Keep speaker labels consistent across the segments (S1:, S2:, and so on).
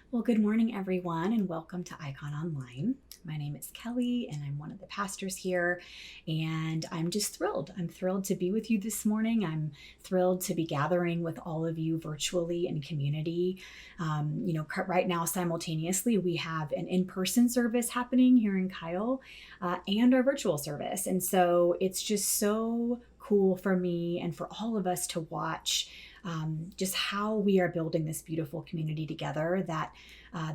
S1: Well, good morning, everyone, and welcome to Icon Online. My name is Kelly, and I'm one of the pastors here. And I'm just thrilled. I'm thrilled to be with you this morning. I'm thrilled to be gathering with all of you virtually in community. Right now, simultaneously, we have an in person service happening here in Kyle and our virtual service. And so it's just so cool for me and for all of us to watch just how we are building this beautiful community together, that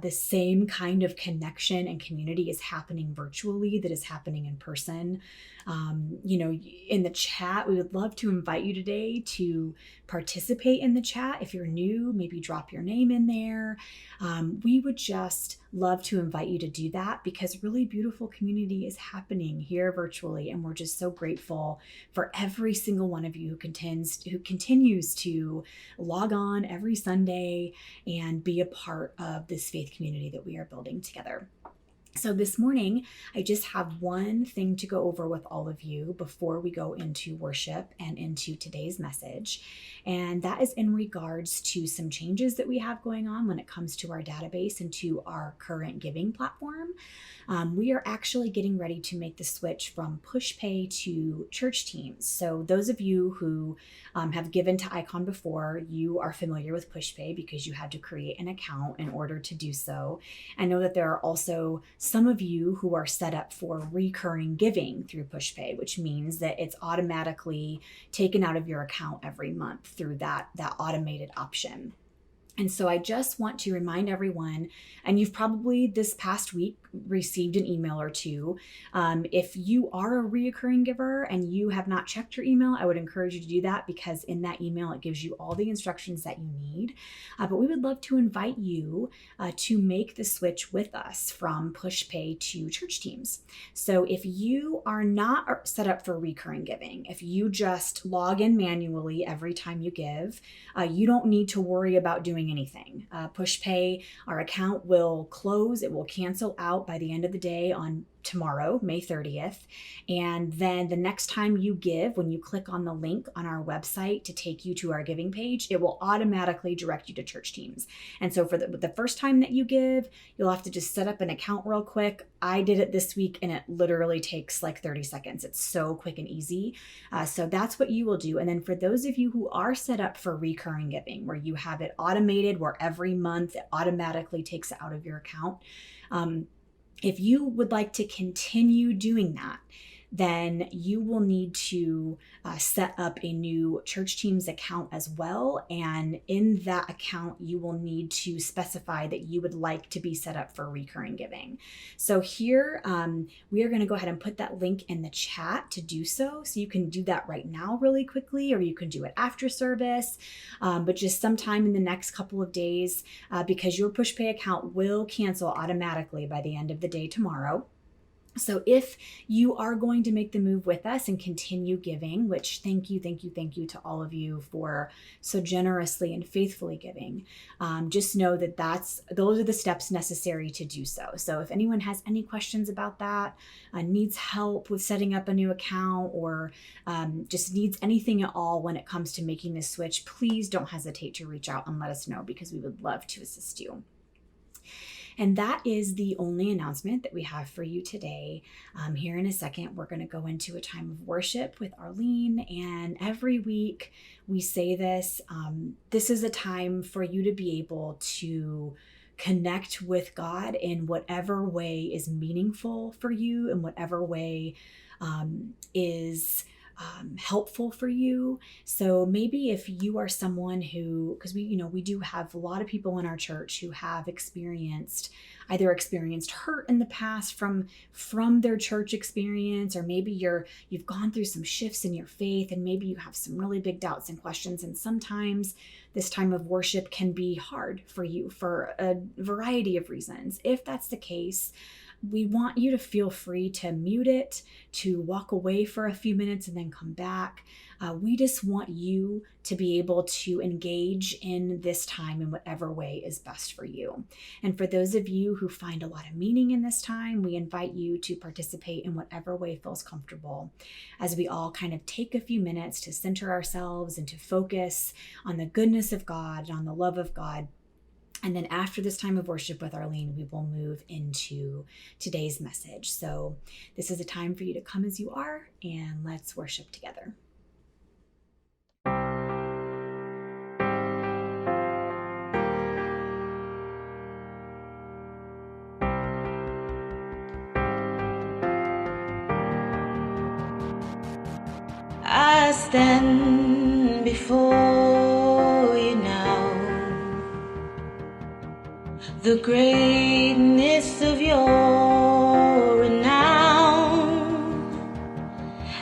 S1: the same kind of connection and community is happening virtually that is happening in person. In the chat, we would love to invite you today to participate in the chat. If you're new, maybe drop your name in there. We would just love to invite you to do that because really beautiful community is happening here virtually, and we're just so grateful for every single one of you who continues to log on every Sunday and be a part of this faith community that we are building together. So this morning, I just have one thing to go over with all of you before we go into worship and into today's message. And that is in regards to some changes that we have going on when it comes to our database and to our current giving platform. We are actually getting ready to make the switch from PushPay to church teams. So those of you who have given to Icon before, you are familiar with PushPay because you had to create an account in order to do so. I know that there are also some of you who are set up for recurring giving through PushPay, which means that it's automatically taken out of your account every month through that automated option. And so I just want to remind everyone, and you've probably this past week received an email or two. If you are a reoccurring giver and you have not checked your email, I would encourage you to do that because in that email, it gives you all the instructions that you need. But we would love to invite you to make the switch with us from PushPay to church teams. So if you are not set up for recurring giving, if you just log in manually every time you give, you don't need to worry about doing anything. PushPay, our account will close. It will cancel out by the end of the day on tomorrow, May 30th. And then the next time you give, when you click on the link on our website to take you to our giving page, it will automatically direct you to church teams. And so for the first time that you give, you'll have to just set up an account real quick. I did it this week and it literally takes like 30 seconds. It's so quick and easy. So that's what you will do. And then for those of you who are set up for recurring giving, where you have it automated, where every month it automatically takes it out of your account, if you would like to continue doing that, then you will need to set up a new church teams account as well. And in that account, you will need to specify that you would like to be set up for recurring giving. So here, we are going to go ahead and put that link in the chat to do so. So you can do that right now really quickly, or you can do it after service, but just sometime in the next couple of days, because your PushPay account will cancel automatically by the end of the day tomorrow. So if you are going to make the move with us and continue giving, which thank you to all of you for so generously and faithfully giving, just know that those are the steps necessary to do so. So if anyone has any questions about that, needs help with setting up a new account, or just needs anything at all when it comes to making this switch, please don't hesitate to reach out and let us know because we would love to assist you. And that is the only announcement that we have for you today. Here in a second, we're going to go into a time of worship with Arlene. And every week we say this, this is a time for you to be able to connect with God in whatever way is meaningful for you, in whatever way is helpful for you. So maybe if you are someone who, because we do have a lot of people in our church who have either experienced hurt in the past from their church experience, or maybe you've gone through some shifts in your faith and maybe you have some really big doubts and questions. And sometimes this time of worship can be hard for you for a variety of reasons. If that's the case, we want you to feel free to mute it, to walk away for a few minutes and then come back. We just want you to be able to engage in this time in whatever way is best for you. And for those of you who find a lot of meaning in this time, we invite you to participate in whatever way feels comfortable, as we all kind of take a few minutes to center ourselves and to focus on the goodness of God and on the love of God And then after this time of worship with Arlene, we will move into today's message. So this is a time for you to come as you are, and let's worship together.
S2: I stand before you now, the greatness of your renown.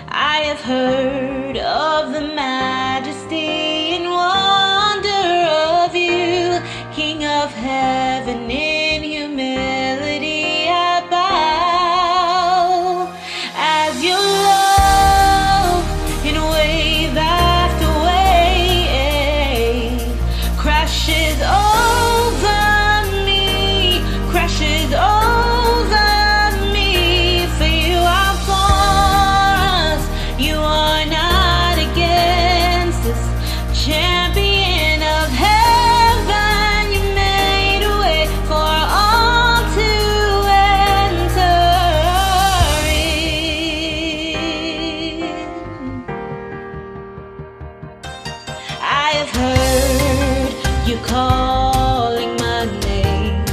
S2: I have heard of the majesty and wonder of you, King of heaven. In humility I bow as your love in wave after wave crashes over me, crashes over me. For you are for us, you are not against us. Champion of heaven, you made a way for all to enter in. I have heard you calling my name.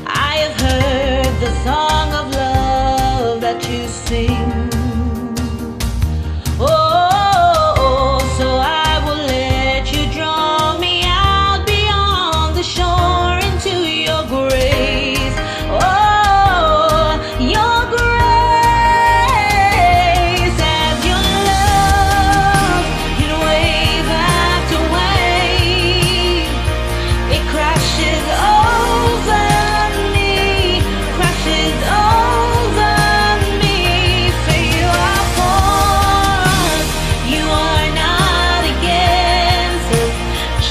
S2: I have heard the song of love that you sing. Oh, so I will let you draw me out beyond the shore into your grace. Oh, your grace, as your love in wave after wave, it crashes over me, crashes over me. For you are for us, you are not against us.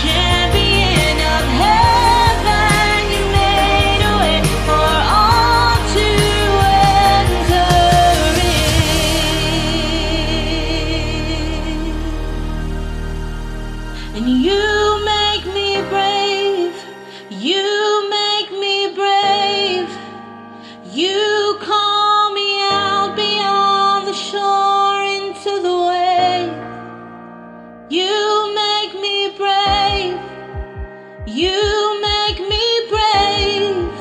S2: Champion of heaven, you made a way for all to enter in. And you make me brave, you make me brave. You call me out beyond the shore into the wave. You make me brave, you make me brave.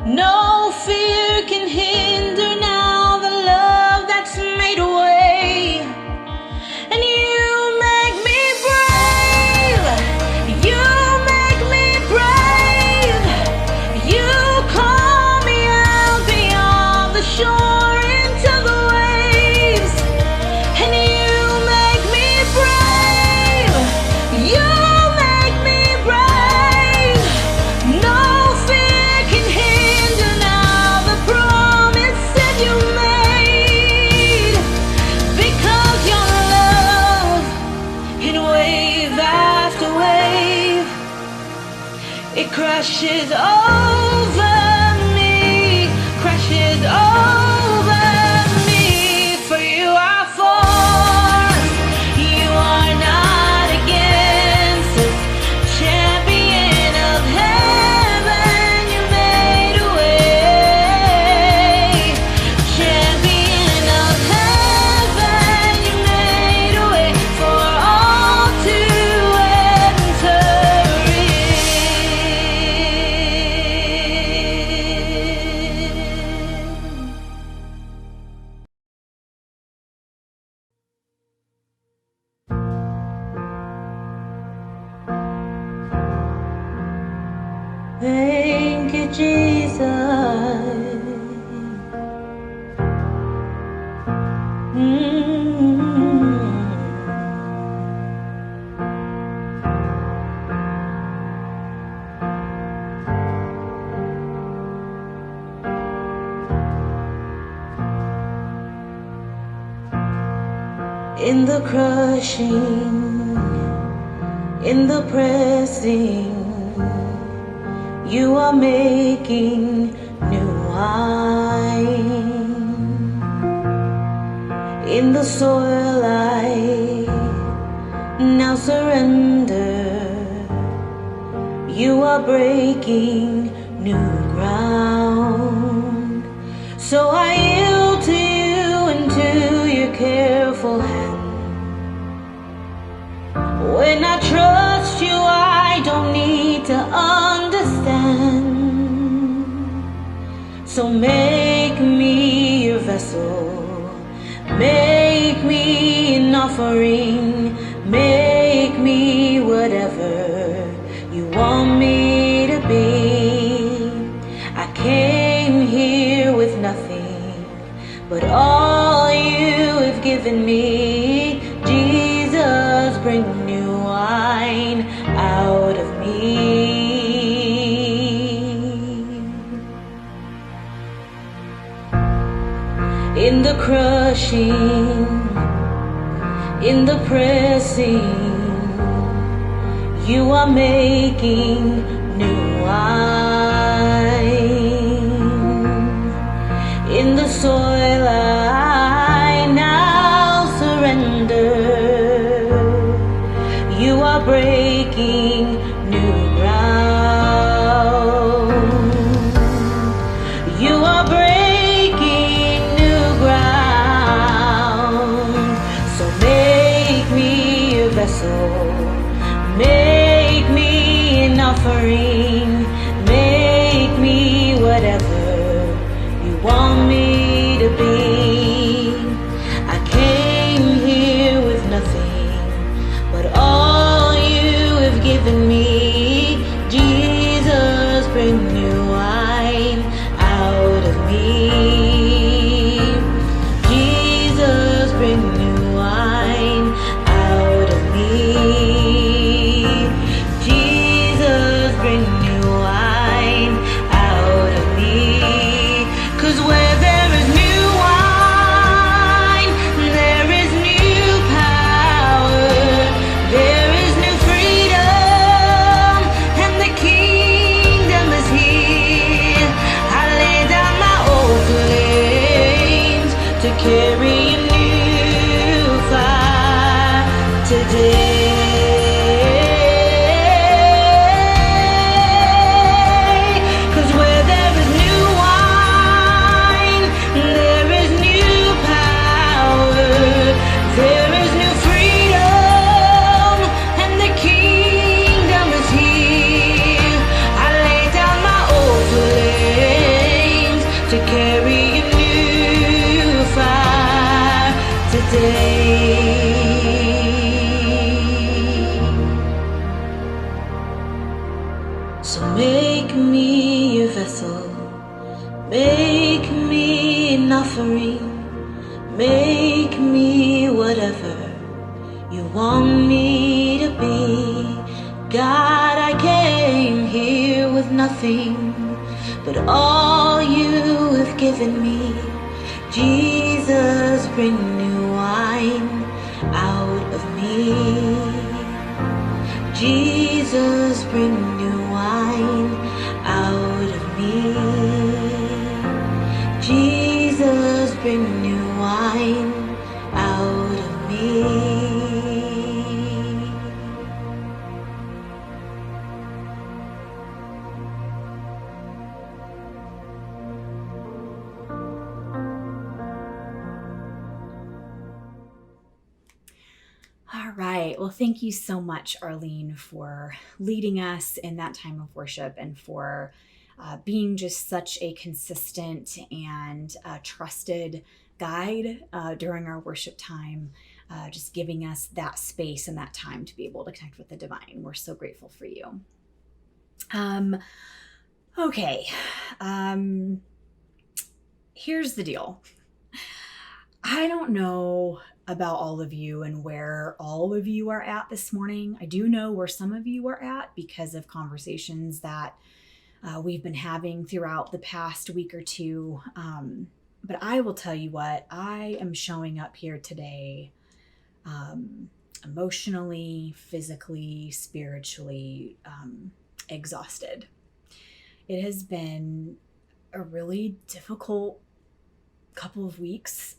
S2: No fear can hinder now the love that's made a way. And you make me brave, you make me brave. You call me out beyond the shore into the waves. And you make me brave, you make me brave. No fear can hinder now the promises you made. Because your love in wave after wave, it crashes over me, crashes over me. For you are for us, you are not against us. Champion of heaven, you made a way. Champion of heaven, you made a way for all to enter in. Thank you, Jesus. In the crushing, in the pressing, you are making new wine. In the soil I now surrender. You are breaking new ground. So I yield to you and to your careful hand. When I trust you, I don't need to understand. So make me your vessel, make me an offering, make me whatever you want me to be. I came here with nothing but all you have given me. Jesus, bring new wine out of me. In the crushing, in the pressing, you are making new wine. In the soil I now surrender. You are breaking new ground. You are breaking new ground. So make me a vessel, make me an offering, make me whatever you want me to be. I came here with nothing but all you have given me. Jesus, bring new wine out of me. Jesus, bring new wine out of me. Jesus, bring new wine out of me. 'Cause where there is new wine, there is new power, there is new freedom, and the kingdom is here. I lay down my old flames to carry a new fire today. 'Cause where there is new wine, there is new power, there is new freedom, and the kingdom is here. I lay down my old flames to carry a new fire today. So make me your vessel, make me an offering, make me whatever you want me to be. God, I came here with nothing but all you have given me. Jesus, bring new wine out of me. Jesus, bring new wine out of me. Jesus, bring new wine out of me.
S1: All right. Well, thank you so much, Arlene, for leading us in that time of worship and for being just such a consistent and trusted guide during our worship time, just giving us that space and that time to be able to connect with the divine. We're so grateful for you. Okay. Here's the deal. I don't know about all of you and where all of you are at this morning. I do know where some of you are at because of conversations that we've been having throughout the past week or two. But I will tell you what, I am showing up here today emotionally, physically, spiritually exhausted. It has been a really difficult couple of weeks.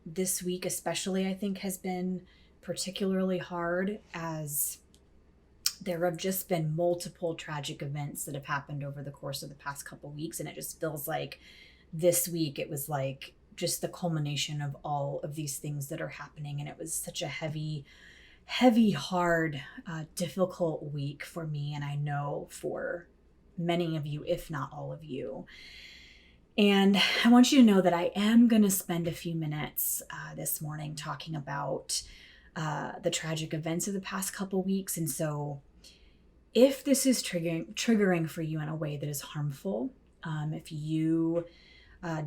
S1: This week especially, I think, has been particularly hard as There have just been multiple tragic events that have happened over the course of the past couple weeks, and it just feels like this week it was like just the culmination of all of these things that are happening, and it was such a heavy, hard, difficult week for me, and I know for many of you, if not all of you. And I want you to know that I am going to spend a few minutes this morning talking about the tragic events of the past couple weeks. And so if this is triggering for you in a way that is harmful, if you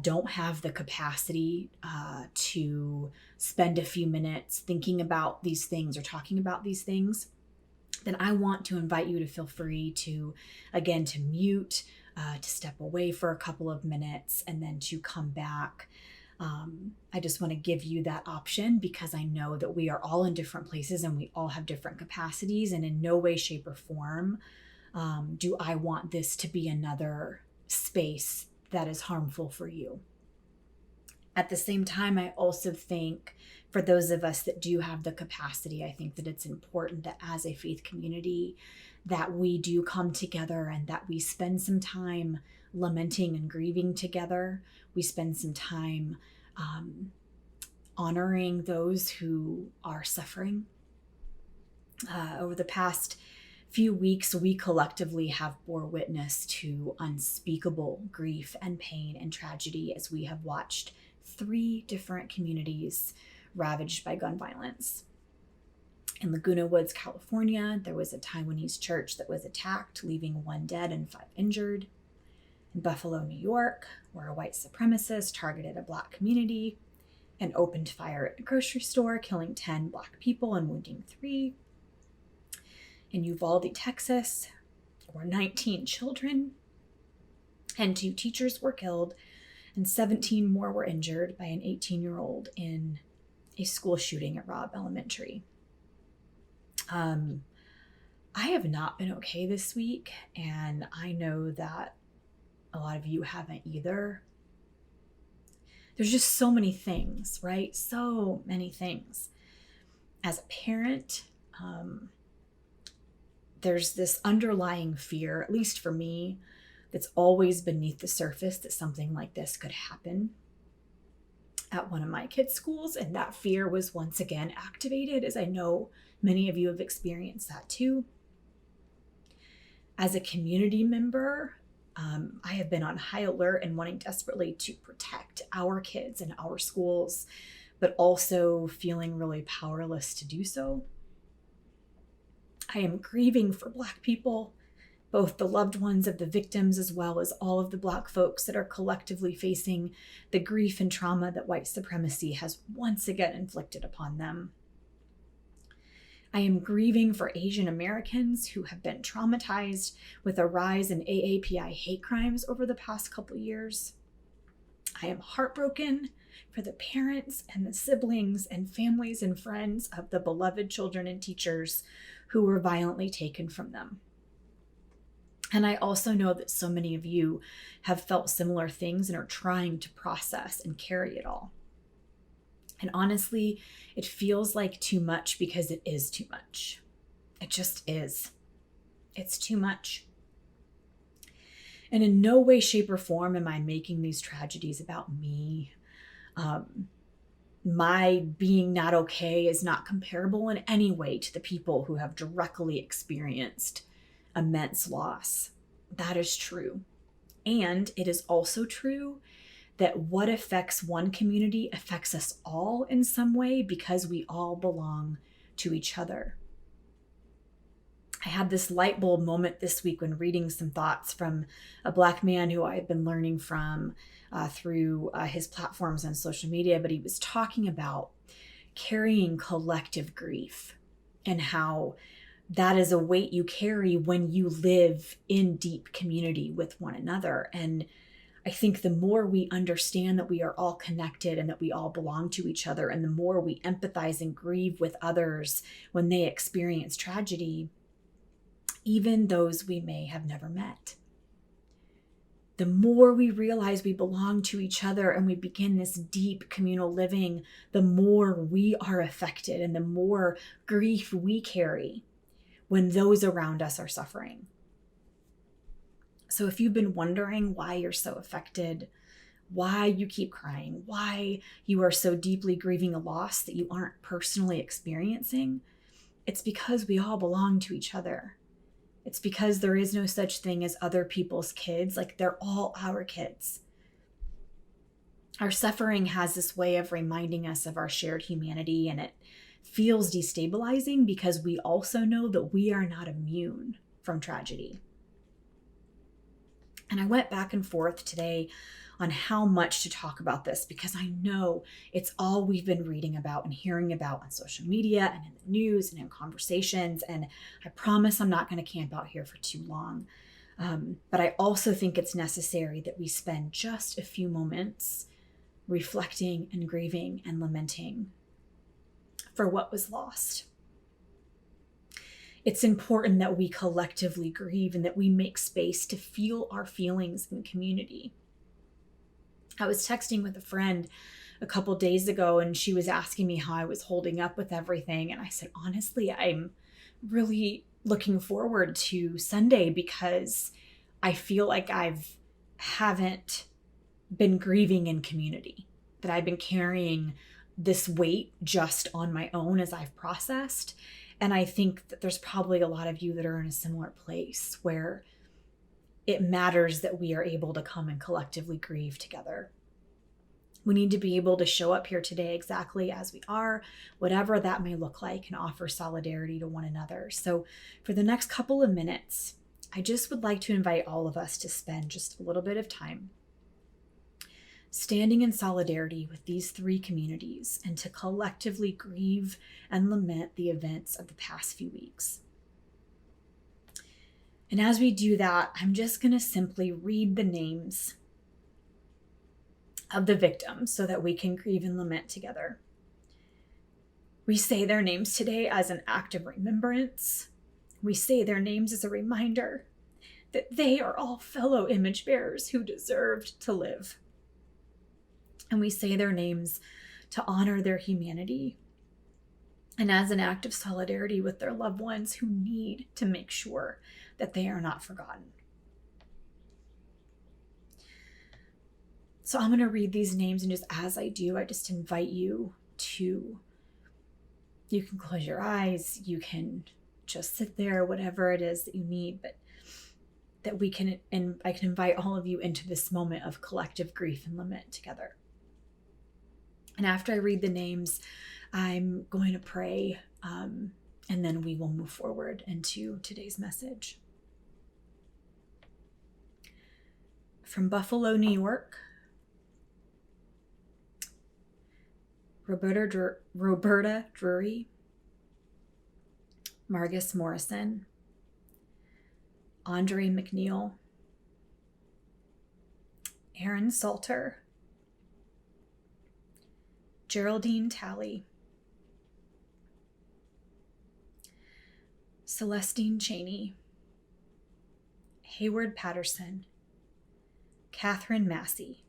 S1: don't have the capacity to spend a few minutes thinking about these things or talking about these things, then I want to invite you to feel free to, again, to mute, to step away for a couple of minutes, and then to come back. I just want to give you that option because I know that we are all in different places and we all have different capacities, and in no way, shape, or form do I want this to be another space that is harmful for you. At the same time, I also think for those of us that do have the capacity, I think that it's important that as a faith community that we do come together and that we spend some time lamenting and grieving together. We spend some time honoring those who are suffering. Over the past few weeks, we collectively have bore witness to unspeakable grief and pain and tragedy as we have watched 3 different communities ravaged by gun violence. In Laguna Woods, California, there was a Taiwanese church that was attacked, leaving 1 dead and 5 injured. In Buffalo, New York, where a white supremacist targeted a Black community and opened fire at a grocery store, killing 10 Black people and wounding 3. In Uvalde, Texas, where 19 children and 2 teachers were killed and 17 more were injured by an 18-year-old in a school shooting at Robb Elementary. I have not been okay this week, and I know that a lot of you haven't either. There's just so many things, right? So many things. As a parent, there's this underlying fear, at least for me, that's always beneath the surface that something like this could happen at one of my kids' schools. And that fear was once again activated, as I know many of you have experienced that too. As a community member, I have been on high alert and wanting desperately to protect our kids and our schools, but also feeling really powerless to do so. I am grieving for Black people, both the loved ones of the victims as well as all of the Black folks that are collectively facing the grief and trauma that white supremacy has once again inflicted upon them. I am grieving for Asian Americans who have been traumatized with a rise in AAPI hate crimes over the past couple years. I am heartbroken for the parents and the siblings and families and friends of the beloved children and teachers who were violently taken from them. And I also know that so many of you have felt similar things and are trying to process and carry it all. And honestly, it feels like too much because it is too much. It just is. It's too much. And in no way, shape, or form am I making these tragedies about me. My being not okay is not comparable in any way to the people who have directly experienced immense loss. That is true. And it is also true that what affects one community affects us all in some way because we all belong to each other. I had this light bulb moment this week when reading some thoughts from a Black man who I've been learning from through his platforms on social media, but he was talking about carrying collective grief and how that is a weight you carry when you live in deep community with one another. And I think the more we understand that we are all connected and that we all belong to each other, and the more we empathize and grieve with others when they experience tragedy, even those we may have never met, the more we realize we belong to each other and we begin this deep communal living, the more we are affected and the more grief we carry when those around us are suffering. So if you've been wondering why you're so affected, why you keep crying, why you are so deeply grieving a loss that you aren't personally experiencing, it's because we all belong to each other. It's because there is no such thing as other people's kids. Like, they're all our kids. Our suffering has this way of reminding us of our shared humanity, and it feels destabilizing because we also know that we are not immune from tragedy. And I went back and forth today on how much to talk about this, because I know it's all we've been reading about and hearing about on social media and in the news and in conversations. And I promise I'm not going to camp out here for too long. But I also think it's necessary that we spend just a few moments reflecting and grieving and lamenting for what was lost. It's important that we collectively grieve and that we make space to feel our feelings in community. I was texting with a friend a couple days ago, and she was asking me how I was holding up with everything. And I said, honestly, I'm really looking forward to Sunday because I feel like haven't been grieving in community, that I've been carrying this weight just on my own as I've processed. And I think that there's probably a lot of you that are in a similar place where it matters that we are able to come and collectively grieve together. We need to be able to show up here today exactly as we are, whatever that may look like, and offer solidarity to one another. So for the next couple of minutes, I just would like to invite all of us to spend just a little bit of time standing in solidarity with these three communities and to collectively grieve and lament the events of the past few weeks. And as we do that, I'm just going to simply read the names of the victims so that we can grieve and lament together. We say their names today as an act of remembrance. We say their names as a reminder that they are all fellow image bearers who deserved to live. And we say their names to honor their humanity and as an act of solidarity with their loved ones who need to make sure that they are not forgotten. So I'm going to read these names, and just as I do, I just invite you can close your eyes, you can just sit there, whatever it is that you need, but that I can invite all of you into this moment of collective grief and lament together. And after I read the names, I'm going to pray, and then we will move forward into today's message. From Buffalo, New York, Roberta Drury, Margus Morrison, Andre McNeil, Aaron Salter, Geraldine Talley, Celestine Cheney, Hayward Patterson, Catherine Massey,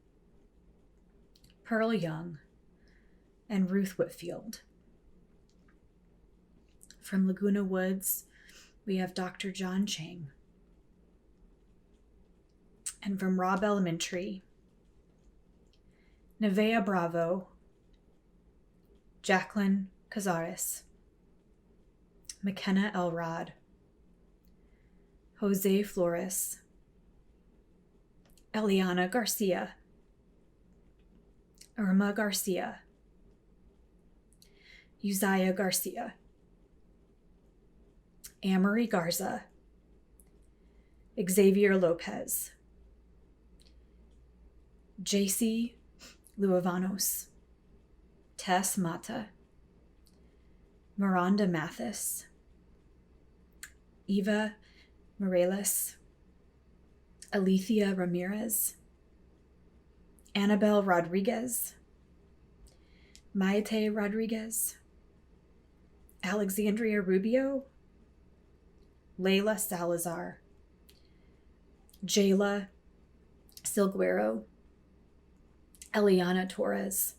S1: Pearl Young, and Ruth Whitfield. From Laguna Woods, we have Dr. John Chang. And from Robb Elementary, Nevaeh Bravo, Jacqueline Cazares, McKenna Elrod, Jose Flores, Eliana Garcia, Irma Garcia, Uzziah Garcia, Amory Garza, Xavier Lopez, JC Luavanos, Tess Mata, Miranda Mathis, Eva Morales, Alethea Ramirez, Annabelle Rodriguez, Maite Rodriguez, Alexandria Rubio, Layla Salazar, Jayla Silguero, Eliana Torres,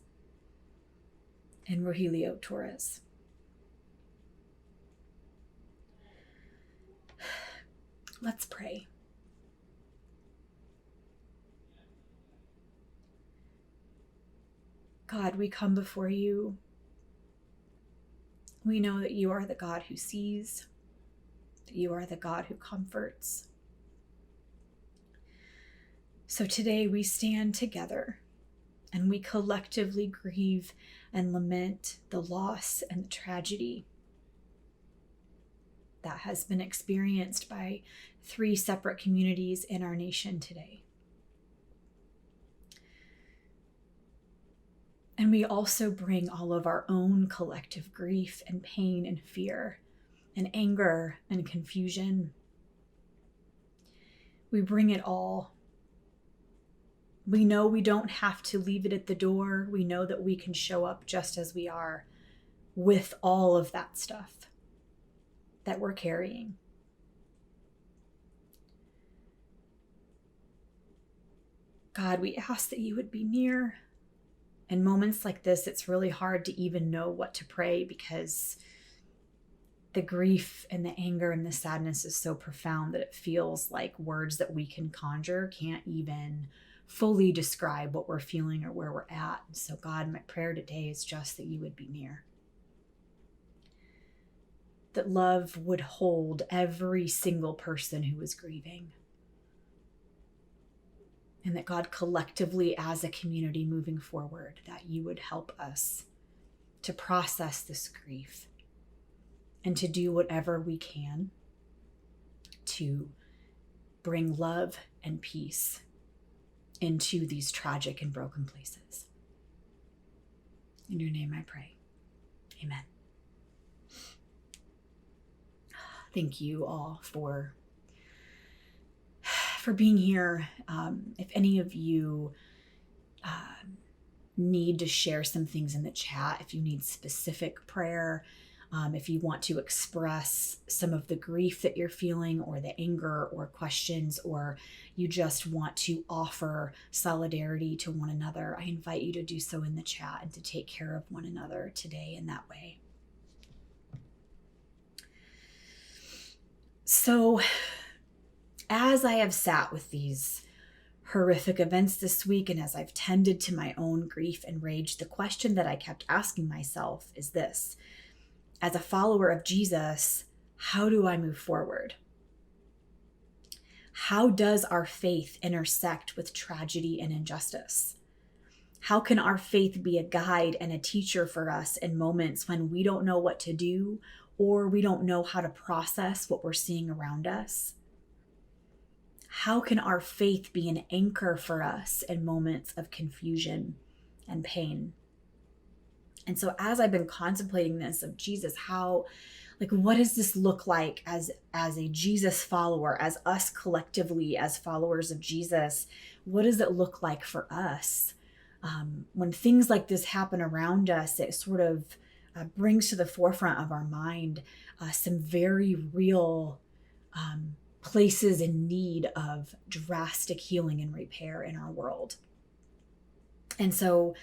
S1: and Rogelio Torres. Let's pray. God, we come before you. We know that you are the God who sees, that you are the God who comforts. So today we stand together and we collectively grieve and lament the loss and the tragedy that has been experienced by 3 separate communities in our nation today. And we also bring all of our own collective grief and pain and fear and anger and confusion. We bring it all. We know we don't have to leave it at the door. We know that we can show up just as we are with all of that stuff that we're carrying. God, we ask that you would be near. In moments like this, it's really hard to even know what to pray because the grief and the anger and the sadness is so profound that it feels like words that we can conjure can't even fully describe what we're feeling or where we're at. So God, my prayer today is just that you would be near. That love would hold every single person who is grieving. And that God, collectively as a community moving forward, that you would help us to process this grief and to do whatever we can to bring love and peace into these tragic and broken places. In your name I pray. Amen. Thank you all for being here. If any of you need to share some things in the chat, if you need specific prayer, if you want to express some of the grief that you're feeling or the anger or questions, or you just want to offer solidarity to one another, I invite you to do so in the chat and to take care of one another today in that way. So, as I have sat with these horrific events this week, and as I've tended to my own grief and rage, the question that I kept asking myself is this: as a follower of Jesus, how do I move forward? How does our faith intersect with tragedy and injustice? How can our faith be a guide and a teacher for us in moments when we don't know what to do or we don't know how to process what we're seeing around us? How can our faith be an anchor for us in moments of confusion and pain? And so as I've been contemplating this of Jesus, what does this look like as a Jesus follower, as us collectively, as followers of Jesus? What does it look like for us? When things like this happen around us, it sort of brings to the forefront of our mind some very real places in need of drastic healing and repair in our world. And so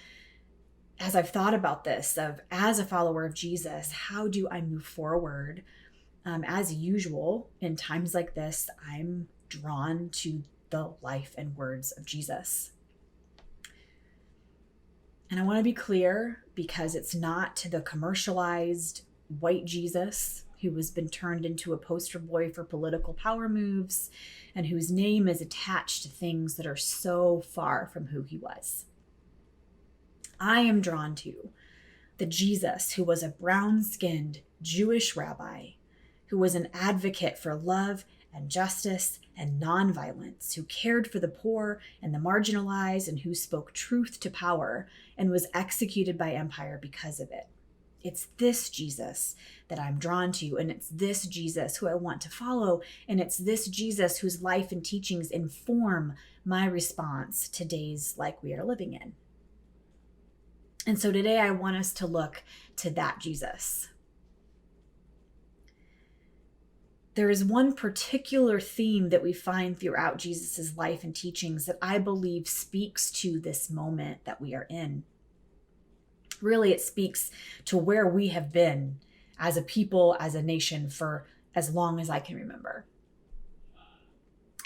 S1: as I've thought about this, as a follower of Jesus, how do I move forward? As usual, in times like this, I'm drawn to the life and words of Jesus. And I want to be clear, because it's not to the commercialized white Jesus who has been turned into a poster boy for political power moves and whose name is attached to things that are so far from who he was. I am drawn to the Jesus who was a brown-skinned Jewish rabbi, who was an advocate for love and justice and nonviolence, who cared for the poor and the marginalized, and who spoke truth to power and was executed by empire because of it. It's this Jesus that I'm drawn to, and it's this Jesus who I want to follow, and it's this Jesus whose life and teachings inform my response to days like we are living in. And so today I want us to look to that Jesus. There is one particular theme that we find throughout Jesus's life and teachings that I believe speaks to this moment that we are in. Really, it speaks to where we have been as a people, as a nation, for as long as I can remember.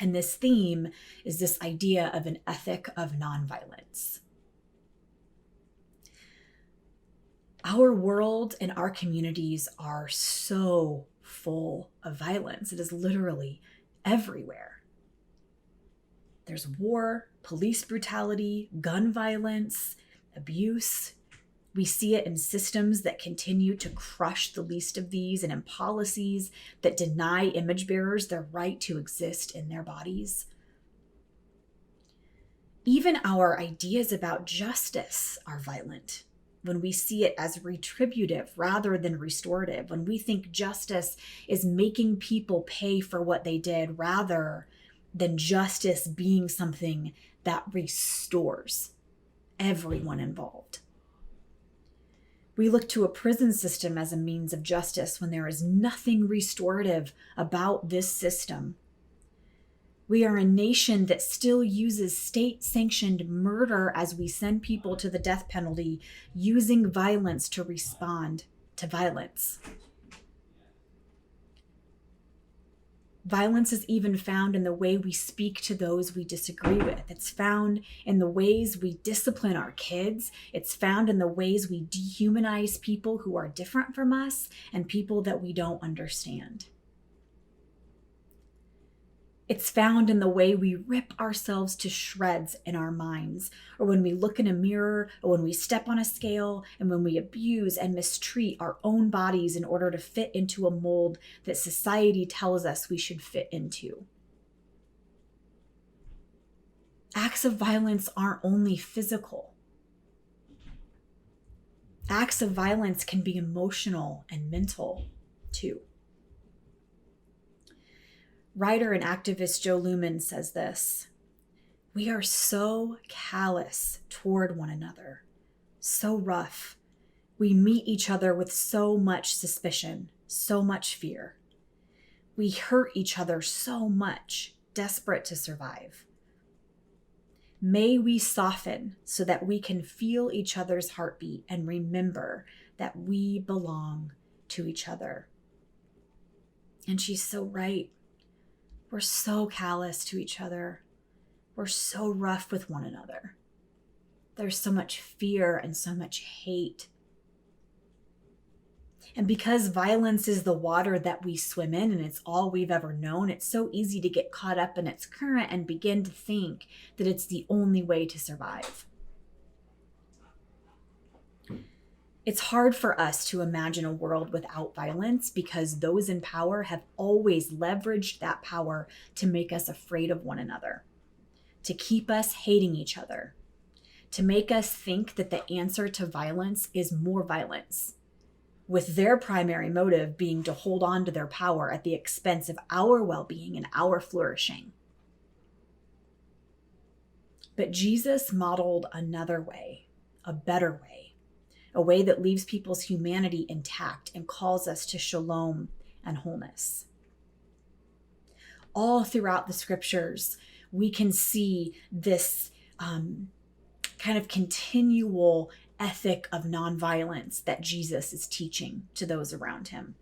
S1: And this theme is this idea of an ethic of nonviolence. Our world and our communities are so full of violence. It is literally everywhere. There's war, police brutality, gun violence, abuse. We see it in systems that continue to crush the least of these and in policies that deny image bearers their right to exist in their bodies. Even our ideas about justice are violent when we see it as retributive rather than restorative, when we think justice is making people pay for what they did rather than justice being something that restores everyone involved. We look to a prison system as a means of justice when there is nothing restorative about this system. We are a nation that still uses state-sanctioned murder as we send people to the death penalty, using violence to respond to violence. Violence is even found in the way we speak to those we disagree with. It's found in the ways we discipline our kids. It's found in the ways we dehumanize people who are different from us and people that we don't understand. It's found in the way we rip ourselves to shreds in our minds, or when we look in a mirror, or when we step on a scale, and when we abuse and mistreat our own bodies in order to fit into a mold that society tells us we should fit into. Acts of violence aren't only physical. Acts of violence can be emotional and mental too. Writer and activist Joe Lumen says this: "We are so callous toward one another, so rough. We meet each other with so much suspicion, so much fear. We hurt each other so much, desperate to survive. May we soften so that we can feel each other's heartbeat and remember that we belong to each other." And she's so right. We're so callous to each other. We're so rough with one another. There's so much fear and so much hate. And because violence is the water that we swim in and it's all we've ever known, it's so easy to get caught up in its current and begin to think that it's the only way to survive. It's hard for us to imagine a world without violence because those in power have always leveraged that power to make us afraid of one another, to keep us hating each other, to make us think that the answer to violence is more violence, with their primary motive being to hold on to their power at the expense of our well-being and our flourishing. But Jesus modeled another way, a better way, a way that leaves people's humanity intact and calls us to shalom and wholeness. All throughout the scriptures, we can see this kind of continual ethic of nonviolence that Jesus is teaching to those around him.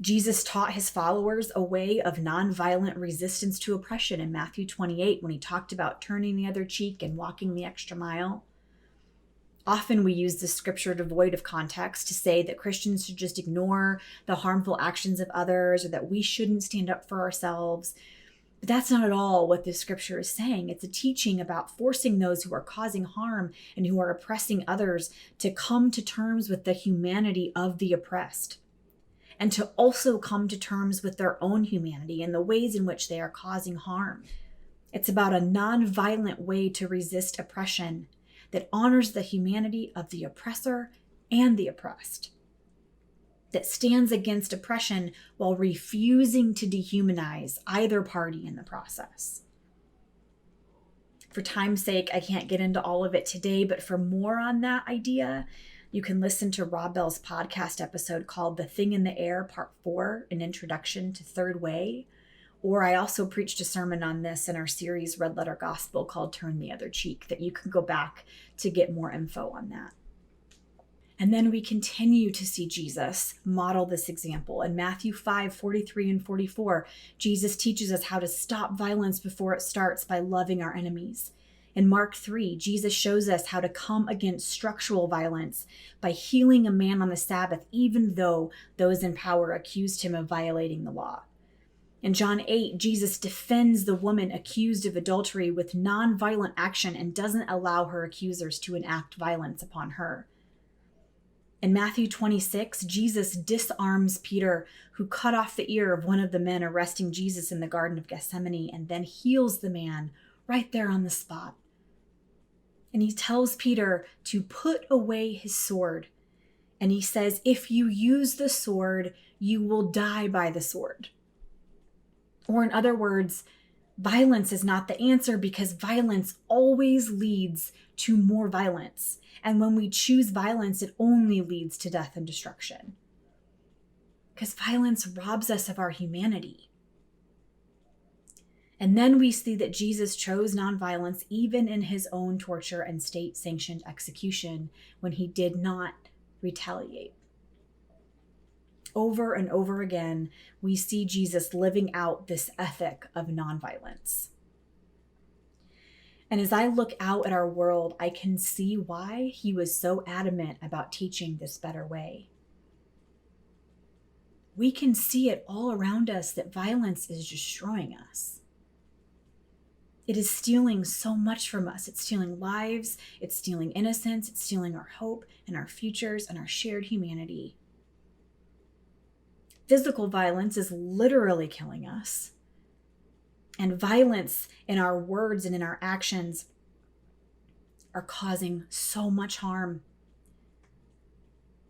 S1: Jesus taught his followers a way of nonviolent resistance to oppression in Matthew 28 when he talked about turning the other cheek and walking the extra mile. Often we use this scripture devoid of context to say that Christians should just ignore the harmful actions of others or that we shouldn't stand up for ourselves. But that's not at all what this scripture is saying. It's a teaching about forcing those who are causing harm and who are oppressing others to come to terms with the humanity of the oppressed and to also come to terms with their own humanity and the ways in which they are causing harm. It's about a nonviolent way to resist oppression that honors the humanity of the oppressor and the oppressed, that stands against oppression while refusing to dehumanize either party in the process. For time's sake, I can't get into all of it today, but for more on that idea, you can listen to Rob Bell's podcast episode called The Thing in the Air, Part 4, An Introduction to Third Way. Or I also preached a sermon on this in our series Red Letter Gospel called Turn the Other Cheek, that you can go back to get more info on that. And then we continue to see Jesus model this example. In Matthew 5:43 and 44, Jesus teaches us how to stop violence before it starts by loving our enemies. In Mark 3, Jesus shows us how to come against structural violence by healing a man on the Sabbath, even though those in power accused him of violating the law. In John 8, Jesus defends the woman accused of adultery with nonviolent action and doesn't allow her accusers to enact violence upon her. In Matthew 26, Jesus disarms Peter, who cut off the ear of one of the men arresting Jesus in the Garden of Gethsemane, and then heals the man right there on the spot. And he tells Peter to put away his sword. And he says, if you use the sword, you will die by the sword. Or in other words, violence is not the answer, because violence always leads to more violence. And when we choose violence, it only leads to death and destruction. Because violence robs us of our humanity. And then we see that Jesus chose nonviolence even in his own torture and state-sanctioned execution when he did not retaliate. Over and over again, we see Jesus living out this ethic of nonviolence. And as I look out at our world, I can see why he was so adamant about teaching this better way. We can see it all around us that violence is destroying us. It is stealing so much from us. It's stealing lives, it's stealing innocence, it's stealing our hope and our futures and our shared humanity. Physical violence is literally killing us. And violence in our words and in our actions are causing so much harm.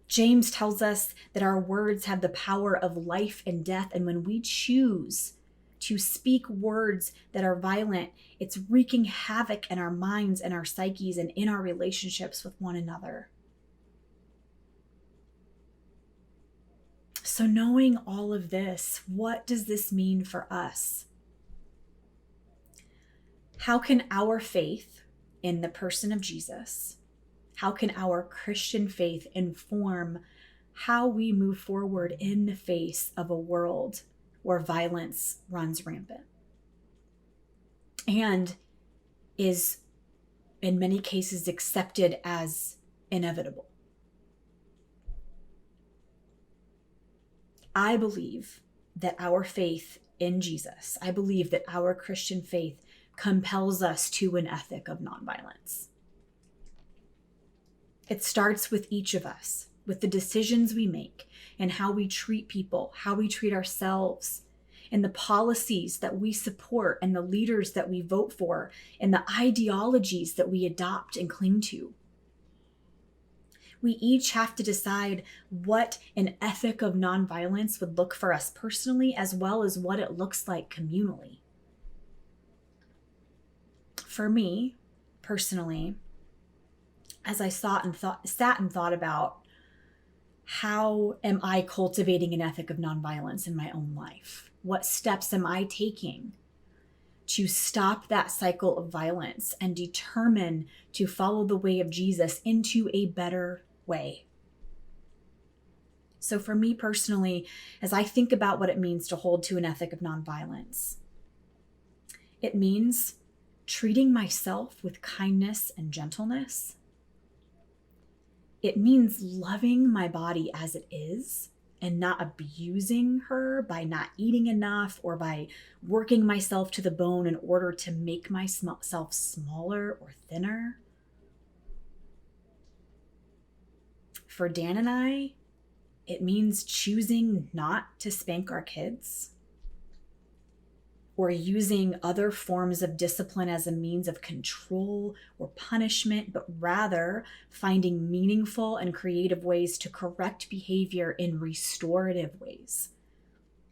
S1: James tells us that our words have the power of life and death, and when we choose to speak words that are violent, it's wreaking havoc in our minds and our psyches and in our relationships with one another. So knowing all of this, what does this mean for us? How can our faith in the person of Jesus, how can our Christian faith inform how we move forward in the face of a world where violence runs rampant and is in many cases accepted as inevitable? I believe that our faith in Jesus, I believe that our Christian faith compels us to an ethic of nonviolence. It starts with each of us, with the decisions we make and how we treat people, how we treat ourselves, and the policies that we support and the leaders that we vote for and the ideologies that we adopt and cling to. We each have to decide what an ethic of nonviolence would look for us personally, as well as what it looks like communally. For me, personally, as I sat and thought about how am I cultivating an ethic of nonviolence in my own life? What steps am I taking to stop that cycle of violence and determine to follow the way of Jesus into a better way? So for me personally, as I think about what it means to hold to an ethic of nonviolence, it means treating myself with kindness and gentleness. It means loving my body as it is and not abusing her by not eating enough or by working myself to the bone in order to make myself smaller or thinner. For Dan and I, it means choosing not to spank our kids or using other forms of discipline as a means of control or punishment, but rather finding meaningful and creative ways to correct behavior in restorative ways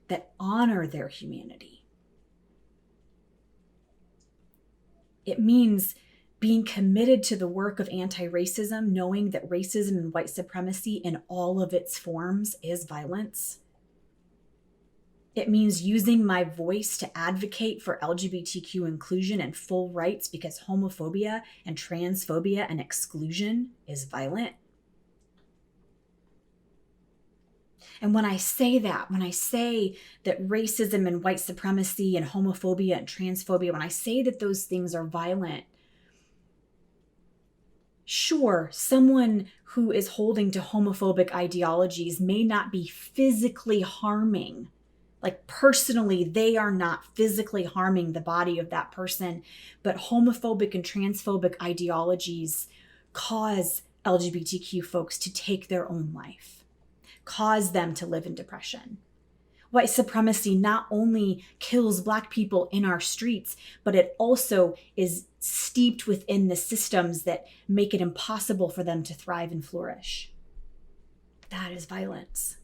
S1: that honor their humanity. It means being committed to the work of anti-racism, knowing that racism and white supremacy in all of its forms is violence. It means using my voice to advocate for LGBTQ inclusion and full rights because homophobia and transphobia and exclusion is violent. And when I say that, when I say that racism and white supremacy and homophobia and transphobia, when I say that those things are violent, sure, someone who is holding to homophobic ideologies may not be physically harming, like personally, they are not physically harming the body of that person, but homophobic and transphobic ideologies cause LGBTQ folks to take their own life, cause them to live in depression. White supremacy not only kills Black people in our streets, but it also is steeped within the systems that make it impossible for them to thrive and flourish. That is violence.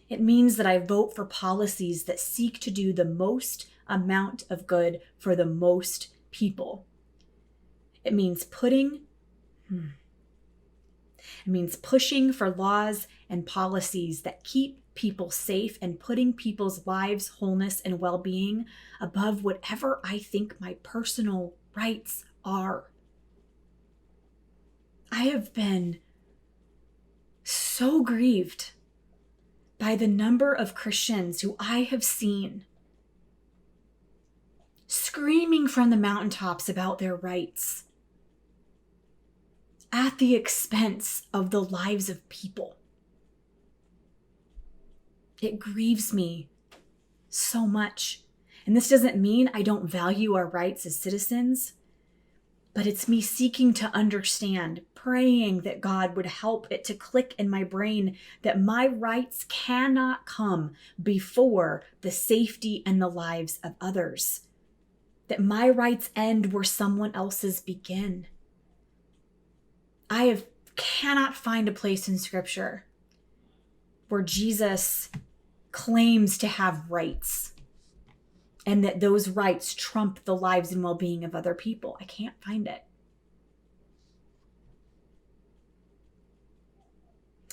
S1: It means that I vote for policies that seek to do the most amount of good for the most people. It means pushing for laws and policies that keep people safe and putting people's lives, wholeness, and well-being above whatever I think my personal rights are. I have been so grieved by the number of Christians who I have seen screaming from the mountaintops about their rights at the expense of the lives of people. It grieves me so much. And this doesn't mean I don't value our rights as citizens, but it's me seeking to understand, praying that God would help it to click in my brain that my rights cannot come before the safety and the lives of others. That my rights end where someone else's begin. I cannot find a place in Scripture where Jesus claims to have rights and that those rights trump the lives and well-being of other people. I can't find it.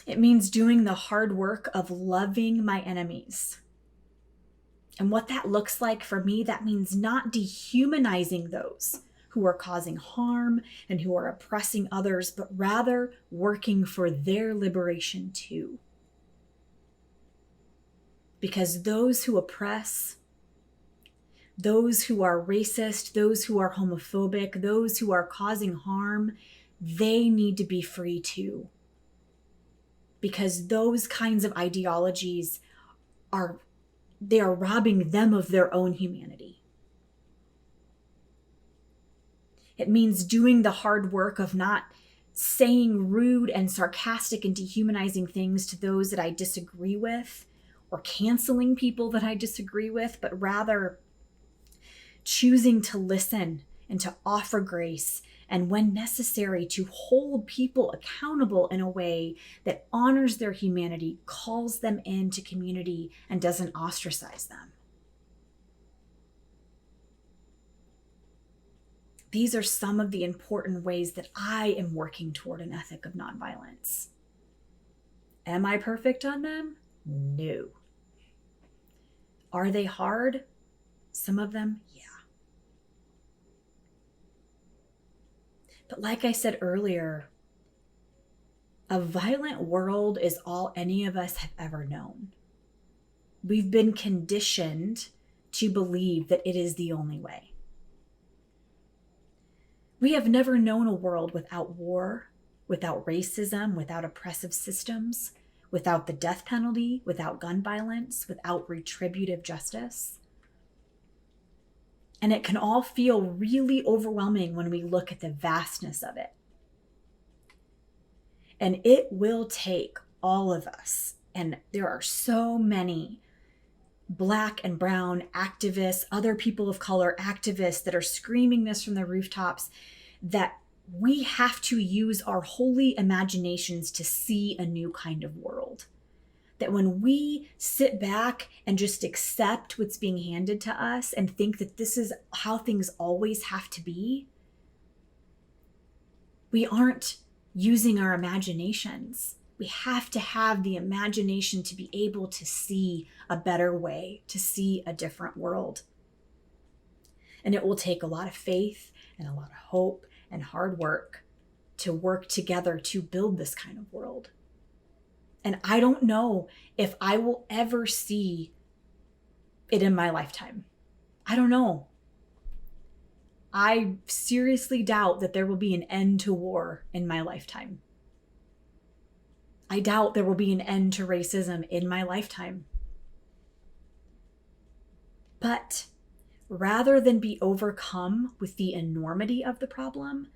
S1: It means doing the hard work of loving my enemies. And what that looks like for me, that means not dehumanizing those who are causing harm and who are oppressing others, but rather working for their liberation too. Because those who oppress, those who are racist, those who are homophobic, those who are causing harm, they need to be free too. Because those kinds of ideologies are robbing them of their own humanity. It means doing the hard work of not saying rude and sarcastic and dehumanizing things to those that I disagree with, or canceling people that I disagree with, but rather choosing to listen and to offer grace, and when necessary, to hold people accountable in a way that honors their humanity, calls them into community, and doesn't ostracize them. These are some of the important ways that I am working toward an ethic of nonviolence. Am I perfect on them? No. Are they hard? Some of them, yeah. But like I said earlier, a violent world is all any of us have ever known. We've been conditioned to believe that it is the only way. We have never known a world without war, without racism, without oppressive systems, without the death penalty, without gun violence, without retributive justice. And it can all feel really overwhelming when we look at the vastness of it. And it will take all of us, and there are so many Black and brown activists, other people of color activists that are screaming this from the rooftops, that we have to use our holy imaginations to see a new kind of world. That when we sit back and just accept what's being handed to us and think that this is how things always have to be, we aren't using our imaginations. We have to have the imagination to be able to see a better way, to see a different world. And it will take a lot of faith and a lot of hope and hard work to work together to build this kind of world. And I don't know if I will ever see it in my lifetime. I don't know. I seriously doubt that there will be an end to war in my lifetime. I doubt there will be an end to racism in my lifetime. But rather than be overcome with the enormity of the problem,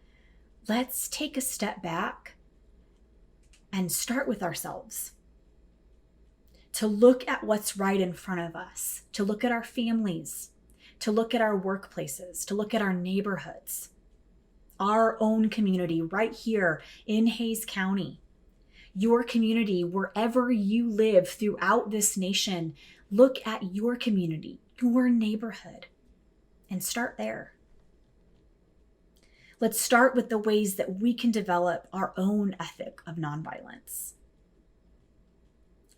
S1: let's take a step back and start with ourselves. To look at what's right in front of us, to look at our families, to look at our workplaces, to look at our neighborhoods, our own community right here in Hays County, your community, wherever you live throughout this nation. Look at your community, your neighborhood, and start there. Let's start with the ways that we can develop our own ethic of nonviolence.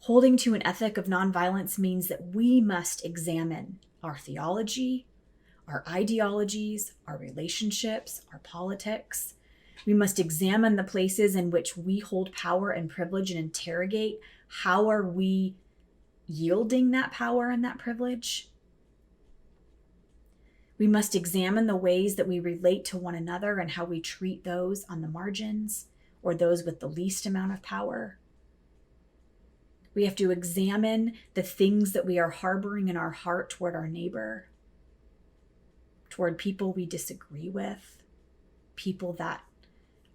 S1: Holding to an ethic of nonviolence means that we must examine our theology, our ideologies, our relationships, our politics. We must examine the places in which we hold power and privilege and interrogate how are we yielding that power and that privilege. We must examine the ways that we relate to one another and how we treat those on the margins or those with the least amount of power. We have to examine the things that we are harboring in our heart toward our neighbor, toward people we disagree with, people that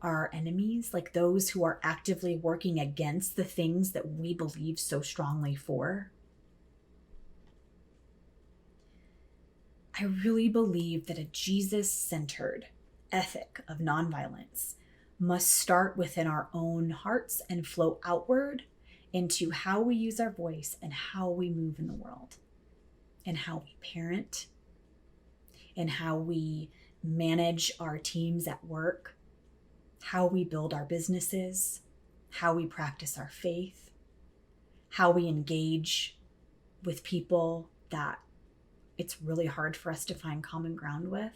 S1: are our enemies, like those who are actively working against the things that we believe so strongly for. I really believe that a Jesus-centered ethic of nonviolence must start within our own hearts and flow outward into how we use our voice and how we move in the world, and how we parent, and how we manage our teams at work, how we build our businesses, how we practice our faith, how we engage with people that it's really hard for us to find common ground with.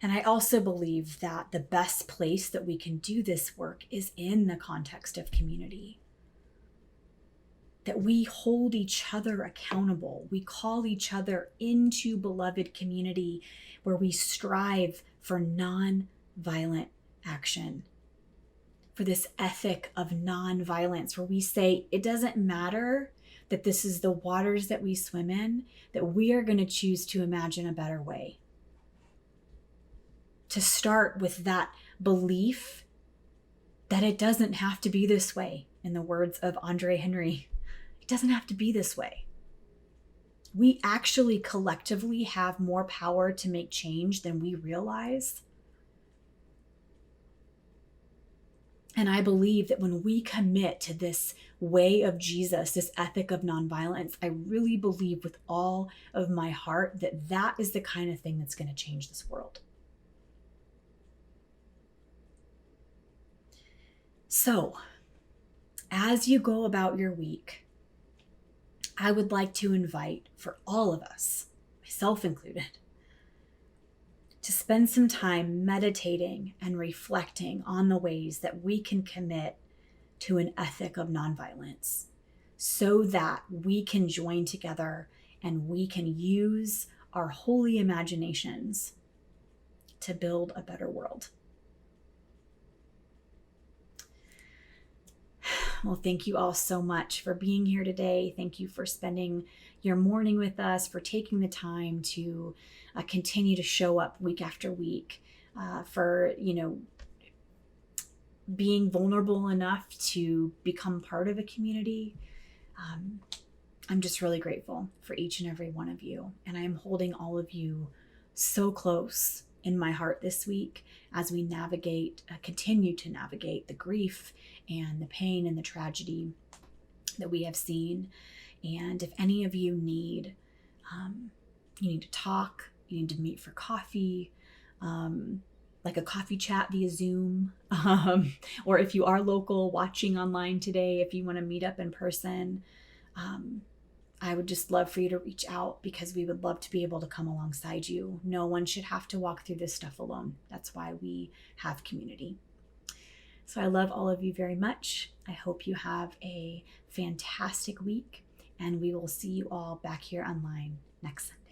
S1: And I also believe that the best place that we can do this work is in the context of community. That we hold each other accountable. We call each other into beloved community where we strive for non-violent action. For this ethic of non-violence where we say it doesn't matter that this is the waters that we swim in, that we are going to choose to imagine a better way. To start with that belief that it doesn't have to be this way. In the words of Andre Henry, it doesn't have to be this way. We actually collectively have more power to make change than we realize. And I believe that when we commit to this way of Jesus, this ethic of nonviolence, I really believe with all of my heart that that is the kind of thing that's going to change this world. So, as you go about your week, I would like to invite for all of us, myself included, to spend some time meditating and reflecting on the ways that we can commit to an ethic of nonviolence so that we can join together and we can use our holy imaginations to build a better world. Well, thank you all so much for being here today. Thank you for spending your morning with us, for taking the time to continue to show up week after week, for, being vulnerable enough to become part of a community. I'm just really grateful for each and every one of you. And I am holding all of you so close in my heart this week as we continue to navigate the grief and the pain and the tragedy that we have seen. And if any of you need to talk, you need to meet for coffee, like a coffee chat via Zoom, or if you are local watching online today, if you want to meet up in person, I would just love for you to reach out because we would love to be able to come alongside you. No one should have to walk through this stuff alone. That's why we have community. So I love all of you very much. I hope you have a fantastic week, and we will see you all back here online next Sunday.